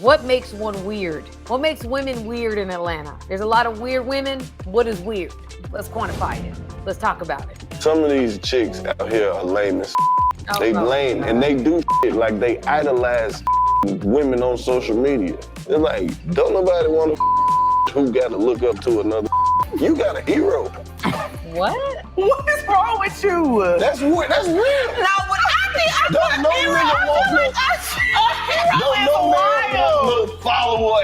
What makes one weird? What makes women weird in Atlanta? There's a lot of weird women. What is weird? Let's quantify it. Let's talk about it. Some of these chicks out here are lame as They lame and they do shit like they idolize women on social media. They're like, don't nobody want to who gotta look up to another. You got a hero. What? What is wrong with you? That's weird. That's real. No, what I Don't no nigga want no follower.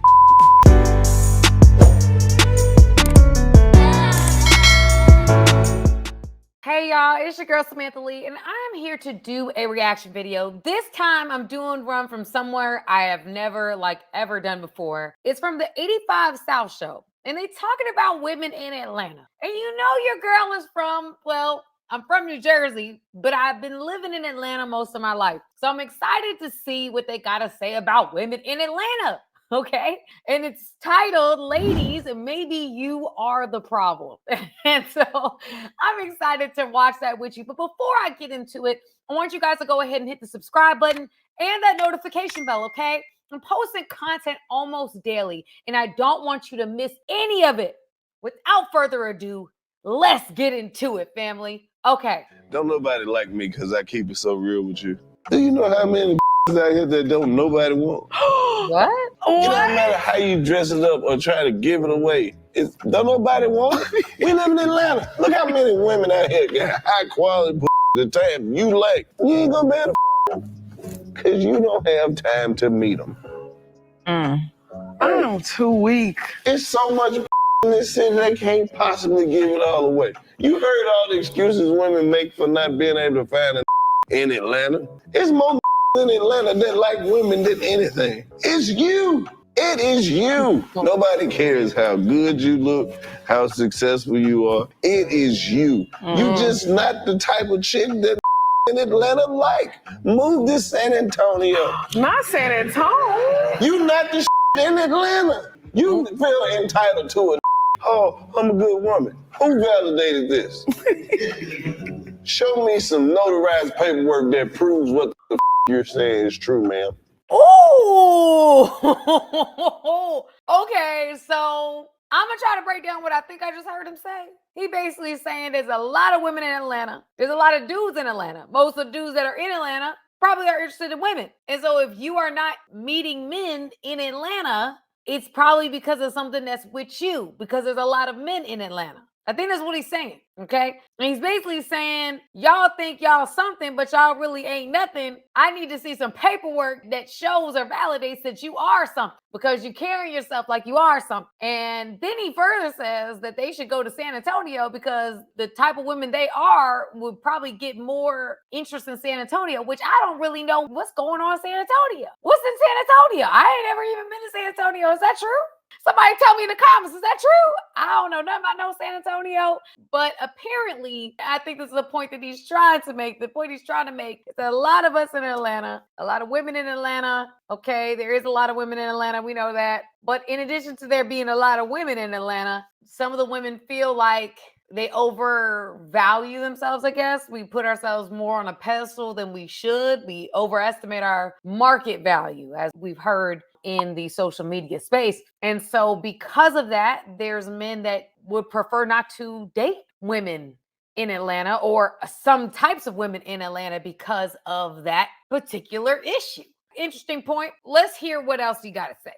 Hey y'all, it's your girl Samantha Lee, and I'm here to do a reaction video. This time I'm doing one from somewhere I have never ever done before. It's from the 85 South show, and they talking about women in Atlanta. And you know your girl is from, well, I'm from New Jersey, but I've been living in Atlanta most of my life. So I'm excited to see what they gotta say about women in Atlanta. Okay, and it's titled Ladies, Maybe You Are the Problem. And so I'm excited to watch that with you. But before I get into it, I want you guys to go ahead and hit the subscribe button and that notification bell, okay? I'm posting content almost daily, and I don't want you to miss any of it. Without further ado, let's get into it, family. Okay. Don't nobody like me because I keep it so real with you. Do you know how many out here that don't nobody want? What? It don't matter how you dress it up or try to give it away. Don't nobody want it. We live in Atlanta. Look how many women out here got high quality the time you like. You ain't gonna be able to because you don't have time to meet them. I'm too weak. It's so much in this city they can't possibly give it all away. You heard all the excuses women make for not being able to find a in Atlanta. It's more in Atlanta that like women than anything. It's you. It is you. Nobody cares how good you look, how successful you are. It is you. You just not the type of chick that in Atlanta like. Move to San Antonio. Not San Antonio. You not the in Atlanta. You feel entitled to it. Oh, I'm a good woman. Who validated this? Show me some notarized paperwork that proves what the you're saying is true, ma'am. Oh, okay. So I'm gonna try to break down what I think I just heard him say. He basically is saying there's a lot of women in Atlanta. There's a lot of dudes in Atlanta. Most of the dudes that are in Atlanta probably are interested in women. And so if you are not meeting men in Atlanta, it's probably because of something that's with you, because there's a lot of men in Atlanta. I think that's what he's saying, okay? And he's basically saying, y'all think y'all something, but y'all really ain't nothing. I need to see some paperwork that shows or validates that you are something because you carry yourself like you are something. And then he further says that they should go to San Antonio because the type of women they are would probably get more interest in San Antonio, which I don't really know what's going on in San Antonio. What's in San Antonio? I ain't never even been to San Antonio. Is that true? Somebody tell me in the comments, is that true? I don't know nothing about no San Antonio. But apparently, I think this is the point that he's trying to make. The point he's trying to make is that a lot of us in Atlanta, a lot of women in Atlanta, okay, there is a lot of women in Atlanta, we know that. But in addition to there being a lot of women in Atlanta, some of the women feel like they overvalue themselves, I guess. We put ourselves more on a pedestal than we should. We overestimate our market value, as we've heard in the social media space. And so because of that, there's men that would prefer not to date women in Atlanta or some types of women in Atlanta because of that particular issue. Interesting point. Let's hear what else you got to say.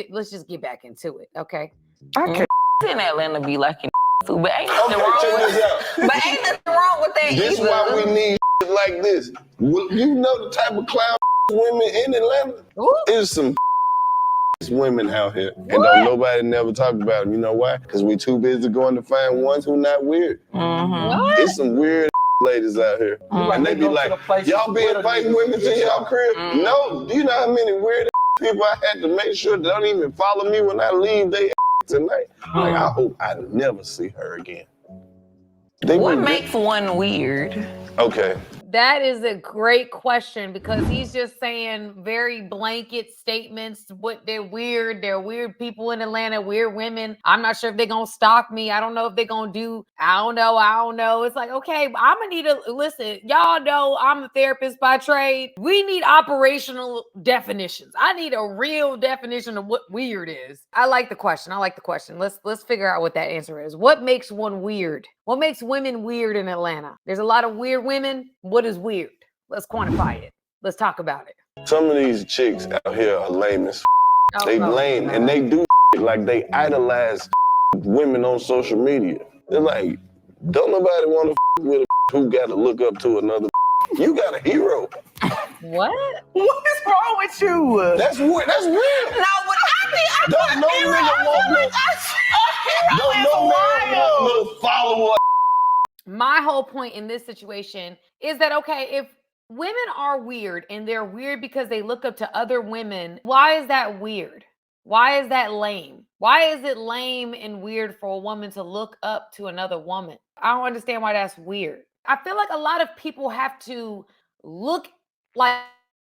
Let's just get back into it, okay? Okay. In Atlanta be liking too, but ain't nothing wrong with that This is either. why we need like this. You know the type of clown women in Atlanta? Is some women out here. And don't nobody never talk about them. You know why? Because we too busy going to find ones who not weird. It's some weird ladies out here. And they be like, y'all be inviting women to y'all crib? No. Do you know how many weird people I had to make sure they don't even follow me when I leave they tonight? Like, I hope I never see her again. What makes one weird? Okay. That is a great question because he's just saying very blanket statements. What they're weird. They're weird people in Atlanta, weird women. I'm not sure if they're going to stalk me. I don't know if they're going to do, I don't know. It's like, okay, I'm going to need to listen. Y'all know I'm a therapist by trade. We need operational definitions. I need a real definition of what weird is. I like the question. Let's figure out what that answer is. What makes one weird? What makes women weird in Atlanta? There's a lot of weird women. What is weird? Let's quantify it. Let's talk about it. Some of these chicks out here are lame as They lame and they do like they idolize women on social media. They're like, don't nobody want to with a who got to look up to another. You got a hero. What? What is wrong with you? That's weird. That's real. No, what I Don't no nigga want no follower. My whole point in this situation is that, okay, if women are weird and they're weird because they look up to other women, why is that weird? Why is that lame? Why is it lame and weird for a woman to look up to another woman? I don't understand why that's weird. I feel like a lot of people have to look like,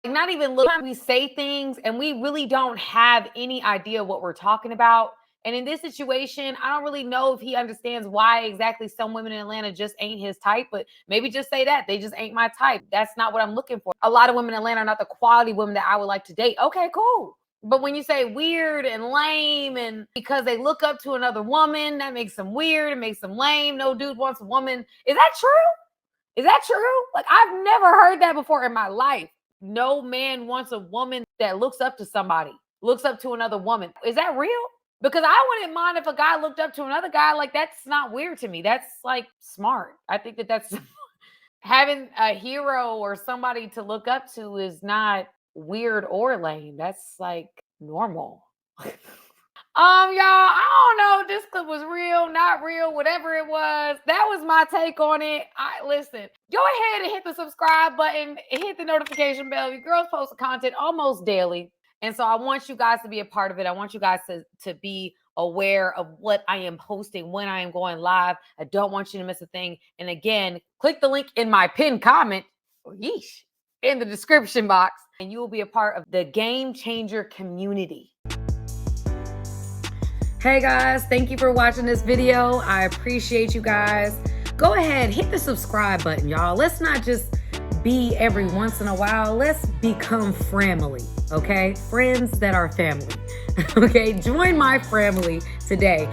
not even look, we say things and we really don't have any idea what we're talking about. And in this situation, I don't really know if he understands why exactly some women in Atlanta just ain't his type, but maybe just say that. They just ain't my type. That's not what I'm looking for. A lot of women in Atlanta are not the quality women that I would like to date. Okay, cool. But when you say weird and lame and because they look up to another woman, that makes them weird. It makes them lame. No dude wants a woman. Is that true? Is that true? Like, I've never heard that before in my life. No man wants a woman that looks up to somebody, looks up to another woman. Is that real? Because I wouldn't mind if a guy looked up to another guy. Like, that's not weird to me. That's like smart. I think that's having a hero or somebody to look up to is not weird or lame. That's like normal. Y'all, I don't know if this clip was real, not real, whatever it was. That was my take on it. Listen, go ahead and hit the subscribe button, hit the notification bell. Your girls post content almost daily. And so I want you guys to be a part of it. I want you guys to be aware of what I am posting when I am going live. I don't want you to miss a thing. And again, click the link in my pinned comment, in the description box, and you will be a part of the Game Changer community. Hey guys, thank you for watching this video. I appreciate you guys. Go ahead, hit the subscribe button, y'all. Let's not just be every once in a while. Let's become family, okay? Friends that are family, okay? Join my family today.